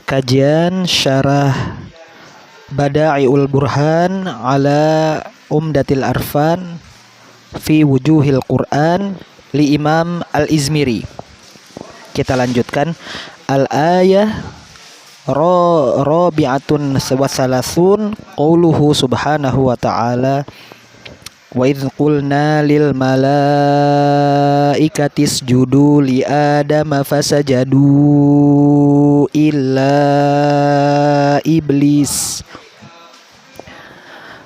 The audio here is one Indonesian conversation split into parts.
Kajian Syarah Bada'iul Burhan ala Umdatil Arfan fi Wujuhil Quran li Imam Al-Izmiri. Kita lanjutkan al-ayah rabi'atun wa salasun qauluhu subhanahu wa ta'ala wa idh qulna lil malaikati isjudu li adama fasajadu illa iblis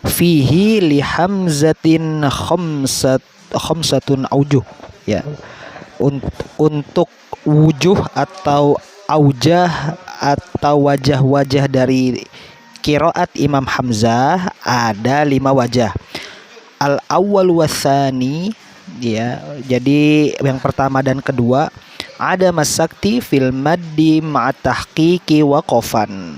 fihi li hamzatin khamsatun aujuh, ya, untuk wujuh atau aujah atau wajah-wajah dari qiraat Imam Hamzah ada 5 wajah. Al-awwal wasani, ya, jadi yang pertama dan kedua ada masakti fil maddi ma'atahqiqi wa qofan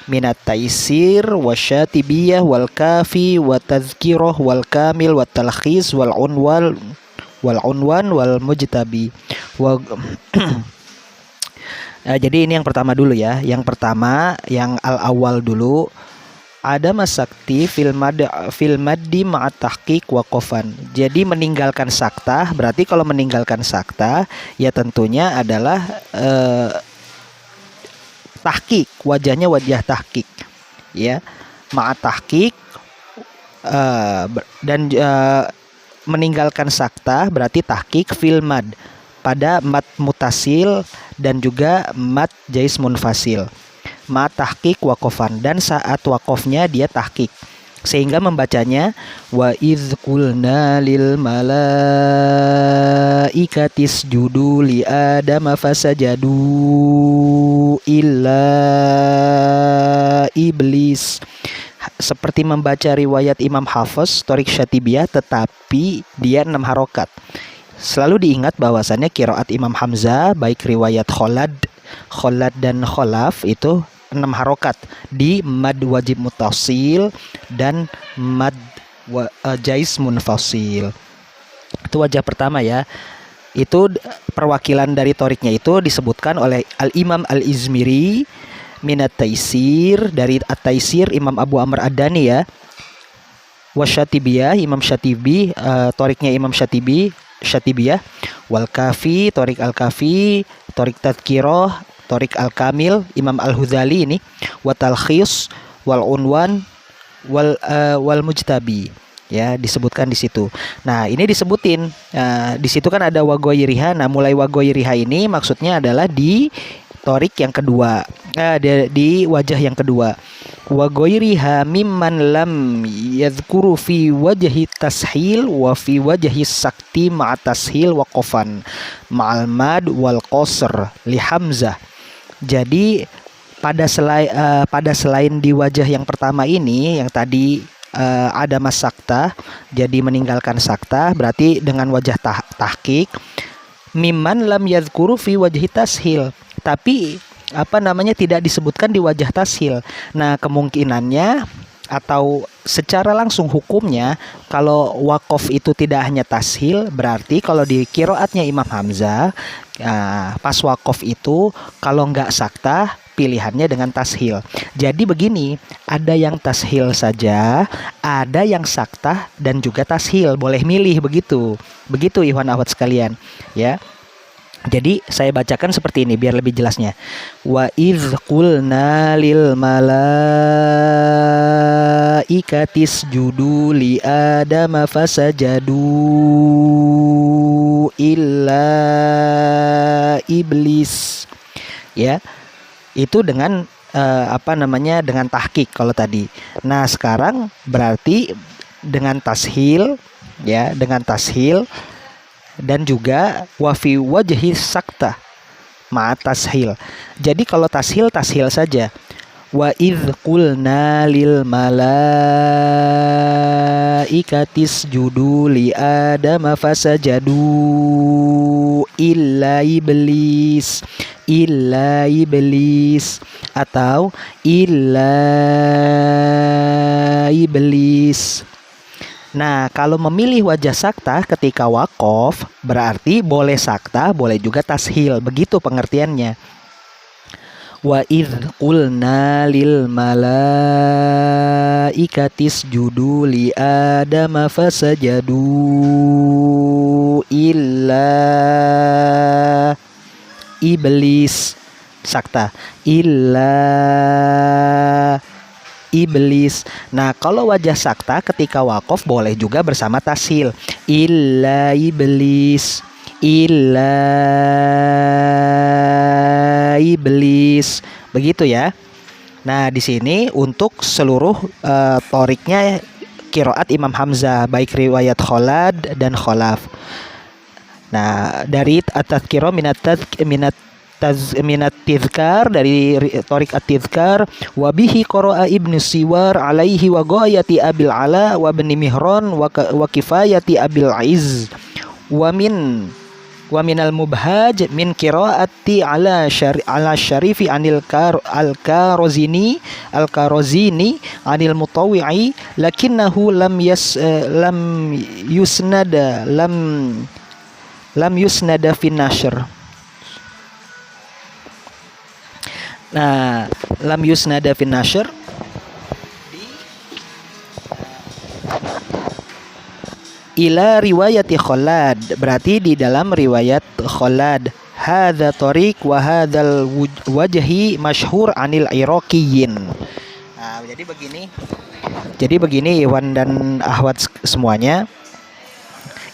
minat taisir wa syatibiyah wal kafi wa tazkirah wal kamil wa talkhis wal unwan wal mujtabi jadi ini yang pertama dulu, ya. Yang pertama yang al-awwal dulu ada masakti fil maddi ma'at tahqiq wa qofan. Jadi meninggalkan saktah, berarti kalau meninggalkan saktah ya tentunya adalah tahqiq, wajahnya wajah tahqiq, ya, ma'at tahqiq dan meninggalkan saktah berarti tahqiq fil mad pada mad mutasil dan juga mad jais munfasil. Ma tahqiq waqofan, dan saat waqofnya dia tahqiq sehingga membacanya wa idz qulna lil malaikati isjudu li adama fasajadu illa iblis, seperti membaca riwayat Imam Hafiz Thoriq Syatibiyah, tetapi dia 6 harokat. Selalu diingat bahwasannya qiraat Imam Hamzah baik riwayat Kholad dan Kholaf itu 6 harokat di mad wajib mutasil dan mad jais munfasil. Itu wajah pertama, ya. Itu perwakilan dari toriknya itu disebutkan oleh Al-Imam Al-Izmiri minat taisir, dari at-taisir Imam Abu Amr Ad-Dani, ya. Wasyatibiyah Imam Syatibi, toriknya Imam Syatibiyah, wal kafi torik al-kafi, torik tadkirah, torik al-kamil Imam al-Huzali ini, wa talkhis wal unwan wal mujtabi, ya, disebutkan di situ. Nah, ini disebutin di situ kan ada wagoyiriha. Nah, mulai wagoyiriha ini maksudnya adalah di torik yang kedua, di wajah yang kedua. Wagoyiriha mimman lam yadhkuru fi wajhi tashil wa fi wajhi sakti ma'a tashil wa qofan ma'al mad wal qasr li hamzah. Jadi pada selain di wajah yang pertama ini yang tadi ada masakta, jadi meninggalkan sakta berarti dengan wajah tahqiq. Mimman lam yadhkuru fi wajhi tashil, tapi tidak disebutkan di wajah tashil. Nah, kemungkinannya atau secara langsung hukumnya kalau wakof itu tidak hanya tashil, berarti kalau di qiraatnya Imam Hamzah pas wakof itu kalau nggak saktah pilihannya dengan tashil. Jadi begini, ada yang tashil saja, ada yang saktah dan juga tashil, boleh milih begitu ikhwan akhwat sekalian, ya. Jadi saya bacakan seperti ini biar lebih jelasnya. Wa idz qulna lil malaikati isjudu li adama fasajadu illa iblis, ya. Itu dengan dengan tahqiq kalau tadi. Nah, sekarang berarti dengan tashil, ya, dengan tashil dan juga wafi wajhi sakta ma tashil. Jadi kalau tashil saja. Wa idz qulna lil malaikati isjudu li adama fasajadu illa iblis atau illa iblis. Nah, kalau memilih wajah sakta ketika wakof berarti boleh sakta, boleh juga tashil, begitu pengertiannya. Wa idh qulna lil malaikati isjudu li adama fasajadu illa iblis sakta illa iblis. Nah, kalau wajah sakta ketika wakof boleh juga bersama tasil illa iblis illa iblis, begitu ya. Nah, di sini untuk seluruh toriknya kiroat Imam Hamzah, baik riwayat Kholad dan Kholaf. Nah, dari at-tadhkirah minat tizkar, dari torik at-tizkar, wabihi qara'a ibnu siwar alaihi wa ghayati abil ala wa bani mihran wa kifayati abil aiz wa minal mubhaj min qiraati ala syarifi anil al-karozini anil mutawwi'i lakinnahu lam yusnada fin nashr. Nah, lam yusnada fin nashr ila riwayati Kholad, berarti di dalam riwayat Kholad. Hadza tariq wa hadzal wajhi masyhur anil Iraqiyin. Nah, jadi begini Iwan dan Ahwat semuanya.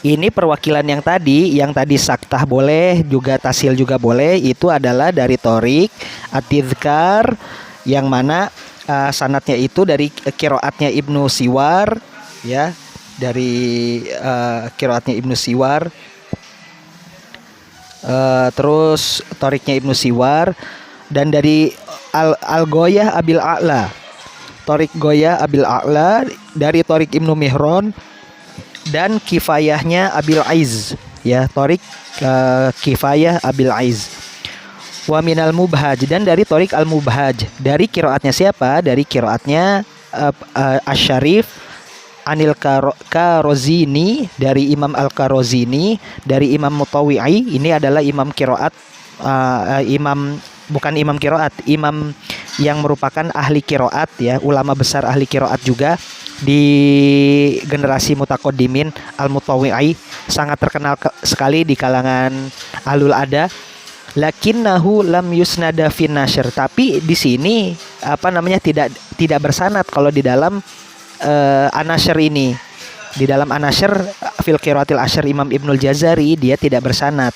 Ini perwakilan yang tadi saktah boleh, juga tasil juga boleh, itu adalah dari torik at-tizkar, yang mana sanatnya itu dari kiroatnya Ibnu Siwar, ya, dari kiroatnya Ibnu Siwar, terus toriknya Ibnu Siwar, dan dari al-Goyah Abil A'la, torik Goyah Abil A'la, dari torik Ibnu Mihron, dan kifayahnya Abil Aiz, ya, torik kifayah Abil Aiz. Wa minal mubhaj, dan dari torik al-mubhaj, dari kiroatnya siapa? Dari kiroatnya Asy-Syarif anil Karozini, dari Imam Al-Karozini, dari Imam Mutawwi'i. Ini adalah imam kiroat, bukan imam kiroat, imam yang merupakan ahli kiroat, ya, ulama besar ahli kiroat juga di generasi mutaqaddimin. Al-Mutawwi'i sangat terkenal sekali di kalangan ahlul ada. Lakinnahu lam yusnada fin nashr, tapi di sini tidak bersanad kalau di dalam An-Nashr ini. Di dalam An-Nashr fil qiraatil ashr Imam Ibnul Jazari, dia tidak bersanad,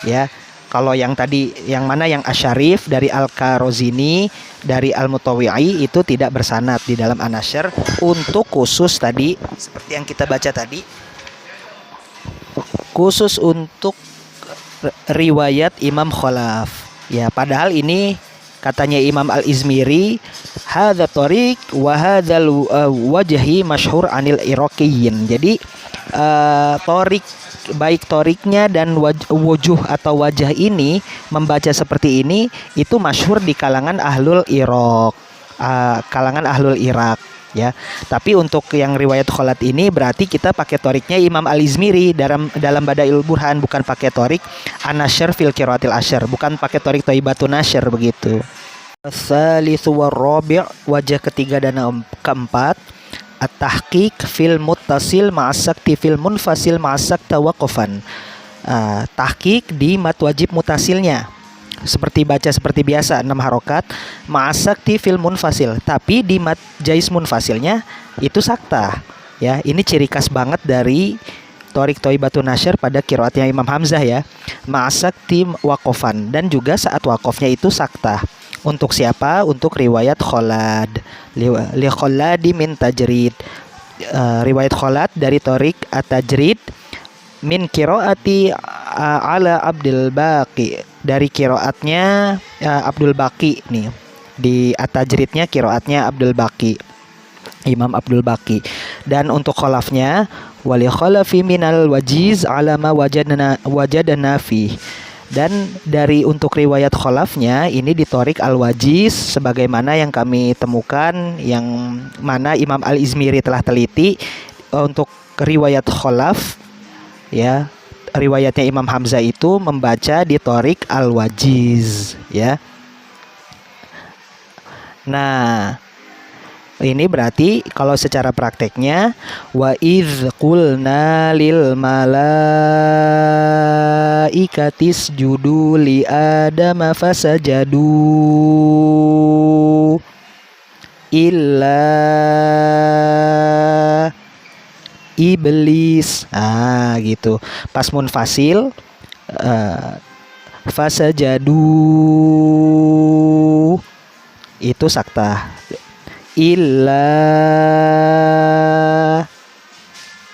ya. Kalau yang tadi, yang mana yang Asy-Syarif dari Al-Karozini, dari Al-Mutawwi'i, itu tidak bersanad di dalam An-Nashr. Untuk khusus tadi seperti yang kita baca tadi, khusus untuk riwayat Imam Kholaf, ya. Padahal ini katanya Imam Al-Izmiri, hadza tariq wa hadzal wajhi masyhur anil Iraqiyin. Jadi torik, baik toriknya dan wujuh atau wajah ini, membaca seperti ini, itu masyhur di kalangan ahlul Irak, ya. Tapi untuk yang riwayat Kholad ini berarti kita pakai toriknya Imam Al-Izmiri dalam Badail Burhan, bukan pakai torik An-Nashr fil Qiraatil Ashr, bukan pakai torik Thaibatun Nashr, begitu. Tsalitsu war-rabi', wajah ketiga dan keempat, at-tahqiq fil muttasil ma'as-sakti fil munfasil ma'as-sakta waqafan. Tahqiq di mat wajib mutasilnya, seperti baca seperti biasa 6 harokat, ma'as-sakti fil munfasil, tapi di mat jais munfasilnya itu sakta, ya. Ini ciri khas banget dari torik Thaibatun Nashr pada qiraatnya Imam Hamzah, ya. Ma'as-sakti waqafan, dan juga saat waqafnya itu sakta. Untuk siapa? Untuk riwayat Kholad, li Kholadi min tajrid, riwayat Kholad dari torik at-tajrid, min qiraati ala Abdul Baqi, dari qiraatnya Abdul Baqi nih. Di at-tajridnya qiraatnya Abdul Baqi, Imam Abdul Baqi. Dan untuk kholafnya, wali kholafi minal wajiz ala ma wajadna fi. Dan dari untuk riwayat kholafnya ini ditorik al-wajiz, sebagaimana yang kami temukan, yang mana Imam Al-Izmiri telah teliti untuk riwayat kholaf, ya. Riwayatnya Imam Hamzah itu membaca di torik al-wajiz, ya. Nah, ini berarti kalau secara prakteknya wa idz qulna lil malaikati isjudu li adama fasajadu illa iblis. Gitu. Pas munfasil fasajadu itu saktah. Illa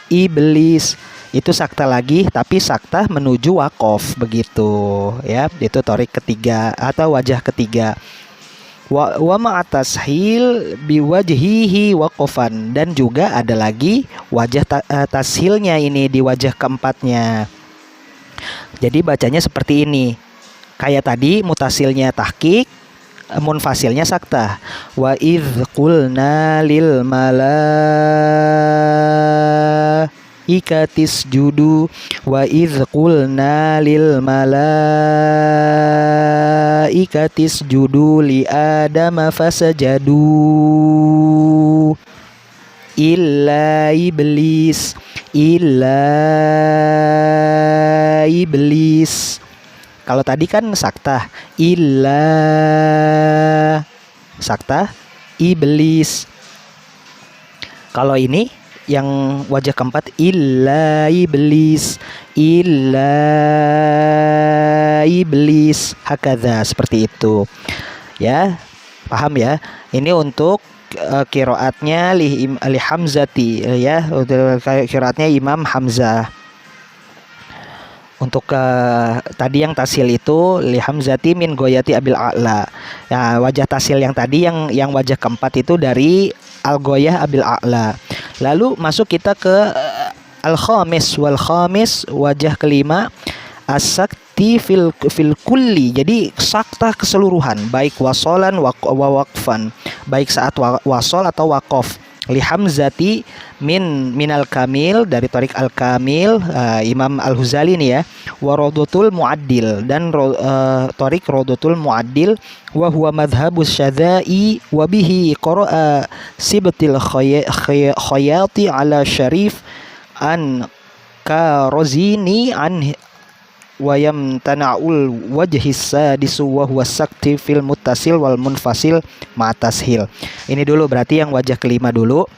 iblis itu sakta lagi, tapi sakta menuju wakof begitu ya. Itu torik ketiga atau wajah ketiga. Wa ma'atashil biwajhihi waqofan, dan juga ada lagi wajah tashilnya ini di wajah keempatnya. Jadi bacanya seperti ini. Kayak tadi mutasilnya tahqiq, munfasilnya saktah. Wa idz qulna lil malaikati isjudu wa idz qulna lil malaikati isjudu li adama fasajadu illa iblis Kalau tadi kan saktah, illa saktah iblis. Kalau ini yang wajah keempat, illa iblis hakadha, seperti itu ya. Paham ya? Ini untuk qiraatnya li Hamzati ya, qiraatnya Imam Hamzah. Untuk tadi yang tasil itu li Hamzati min goyati abil a'la. Nah, wajah tasil yang tadi yang wajah keempat itu dari al goyah abil a'la. Lalu masuk kita ke al khamis wajah kelima as-sakti fil kulli. Jadi saktah keseluruhan, baik wasolan wa waqfan, baik saat wasol atau waqaf. Li Hamzati minal kamil, dari Thariq al kamil Imam al Huzali nih ya. Wa Rodotul Muaddil, dan Thariq Rodotul Muaddil. Wa huwa madhhabus syadza'i wa bihi qara'a sibtil khayati ala syarif an karozini an wa yamtana'ul wajhis sadisu wa huwa sakti fil muttasil wal munfasil ma'tashil. Ini dulu berarti yang wajah kelima dulu,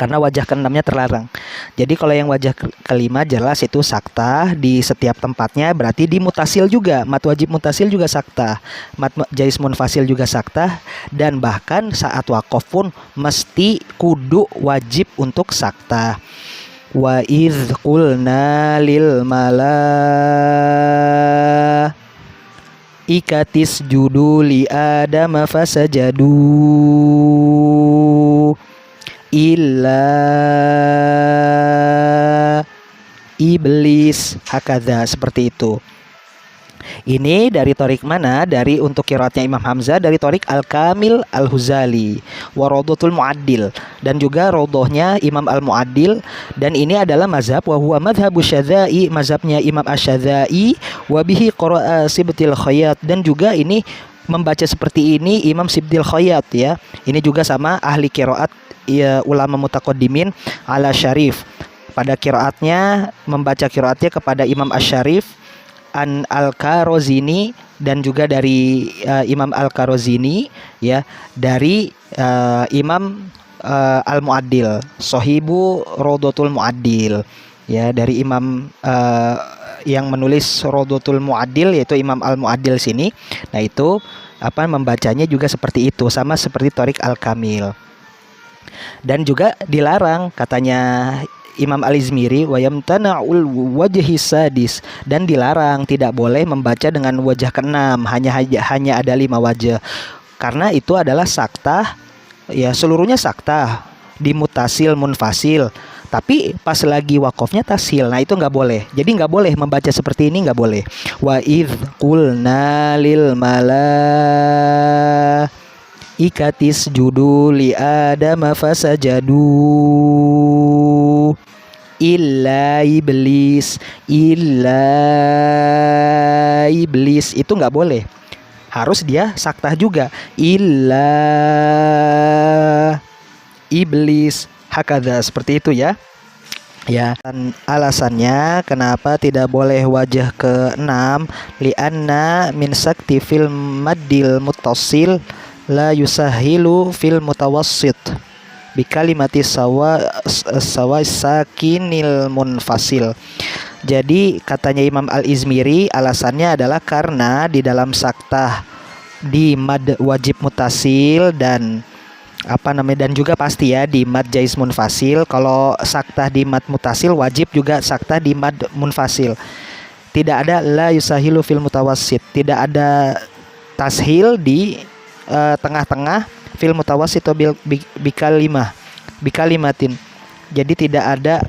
karena wajah keenamnya terlarang. Jadi kalau yang wajah kelima jelas itu saktah di setiap tempatnya, berarti di mutasil juga, mat wajib mutasil juga saktah, mat jais munfasil juga saktah, dan bahkan saat waqaf pun mesti kudu wajib untuk saktah. Wa idz qulna lil malaikati isjudu li adama fasajadu illa iblis hakadha, seperti itu. Ini dari Thariq mana? Dari untuk qiraatnya Imam Hamzah dari Thariq Al-Kamil Al-Huzali wa Rodotul Muaddil, dan juga rodohnya Imam Al-Muaddil. Dan ini adalah mazhab wa huwa madhhabu syadza'i, mazhabnya Imam Asy-Syadza'i, wa bihi qara'a Sibtil Khayyat, dan juga ini membaca seperti ini Imam Sibtil Khayyat ya. Ini juga sama ahli qiraat ya, ulama mutaqaddimin ala syarif. Pada qiraatnya membaca qiraatnya kepada Imam Asy-Syarif an al-Karozini, dan juga dari Imam al-Karozini ya, dari Imam al-Muaddil, Sohibu Rodotul Muaddil ya, dari Imam yang menulis Rodotul Muaddil, yaitu Imam al-Muaddil sini. Nah itu membacanya juga seperti itu, sama seperti Thariq al-Kamil. Dan juga dilarang katanya Imam Al-Izmiri wa yamtana'ul wajhi sadis, dan dilarang, tidak boleh membaca dengan wajah keenam, hanya ada 5 wajah, karena itu adalah saktah ya, seluruhnya saktah di mutasil munfasil, tapi pas lagi wakofnya tasil. Nah itu nggak boleh, jadi nggak boleh membaca seperti ini, nggak boleh. Wa idz qulna lil malaikati isjudu li adama fasajadu illa iblis, itu nggak boleh, harus dia saktah juga. Illa iblis, hakadha, seperti itu ya. Ya, dan alasannya kenapa tidak boleh wajah ke-6, lianna min sakti fil maddil muttasil la yusahilu fil mutawassit bi kalimati sawa sakinil munfasil. Jadi katanya Imam Al-Izmiri, alasannya adalah karena di dalam saktah di mad wajib mutasil dan dan juga pasti ya di mad jaiz munfasil. Kalau saktah di mad mutasil wajib juga saktah di mad munfasil. Tidak ada la yusahilu fil mutawassit, tidak ada tashil di tengah-tengah fil mutawassit bikalimatin. Jadi tidak ada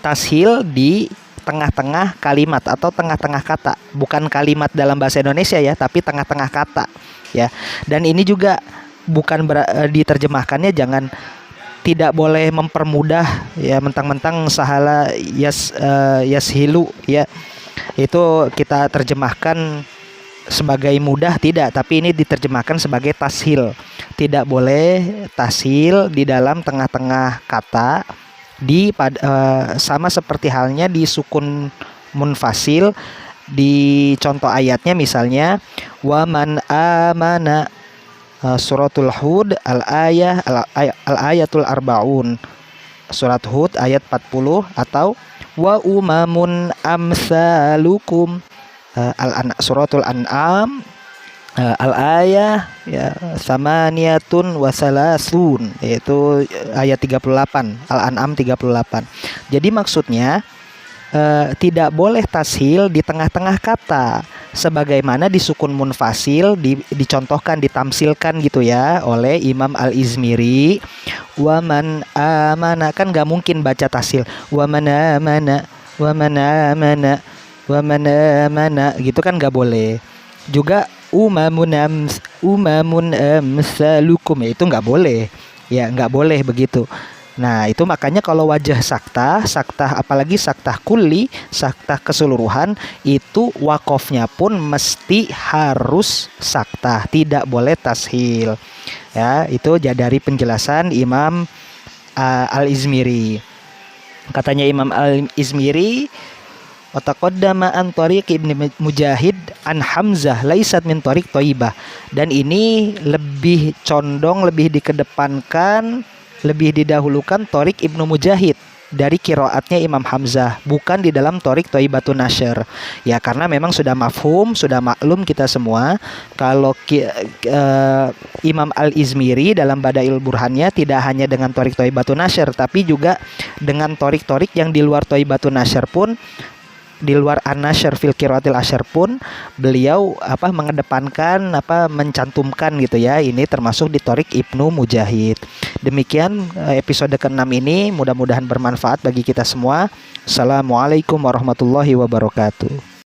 tashil di tengah-tengah kalimat atau tengah-tengah kata, bukan kalimat dalam bahasa Indonesia ya, tapi tengah-tengah kata ya. Dan ini juga bukan diterjemahkannya jangan tidak boleh mempermudah ya, mentang-mentang sahala yashilu ya, itu kita terjemahkan sebagai mudah, tidak, tapi ini diterjemahkan sebagai tashil. Tidak boleh tashil di dalam tengah-tengah kata sama seperti halnya di sukun munfasil. Di contoh ayatnya misalnya waman amana, suratul Hud al-ayatul arbaun, surat Hud ayat 40, atau wa umamun amsalukum, suratul An'am al-ayah ya samaniyatun wasalasun, yaitu ayat 38, Al-An'am 38. Jadi maksudnya tidak boleh tashil di tengah-tengah kata, sebagaimana di sukun munfasil dicontohkan, ditamsilkan gitu ya oleh Imam Al-Izmiri. Waman amana, kan gak mungkin baca tashil waman amana, waman amana, waman amana gitu kan gak boleh. Juga umamun amsalukum, itu nggak boleh ya, nggak boleh begitu. Nah itu makanya kalau wajah saktah apalagi saktah kulli, saktah keseluruhan, itu wakofnya pun mesti harus saktah, tidak boleh tashil ya. Itu dari penjelasan Imam Al-Izmiri. Katanya Imam Al-Izmiri, wataqaddama an tariq Ibnu Mujahid an Hamzah laisat min tariq Thaibah. Dan ini lebih condong, lebih dikedepankan, lebih didahulukan tariq Ibnu Mujahid dari qiraatnya Imam Hamzah, bukan di dalam tariq Thaibatun Nashr. Ya karena memang sudah mafhum, sudah maklum kita semua kalau Imam Al-Izmiri dalam Badail Burhannya tidak hanya dengan tariq Thaibatun Nashr, tapi juga dengan tariq-tariq yang di luar Thaibatun Nashr pun, di luar an-nashr fil qiraatil ashr pun beliau mengedepankan, mencantumkan gitu ya. Ini termasuk di tariq Ibnu Mujahid. Demikian episode ke-6 ini, mudah-mudahan bermanfaat bagi kita semua. Assalamualaikum warahmatullahi wabarakatuh.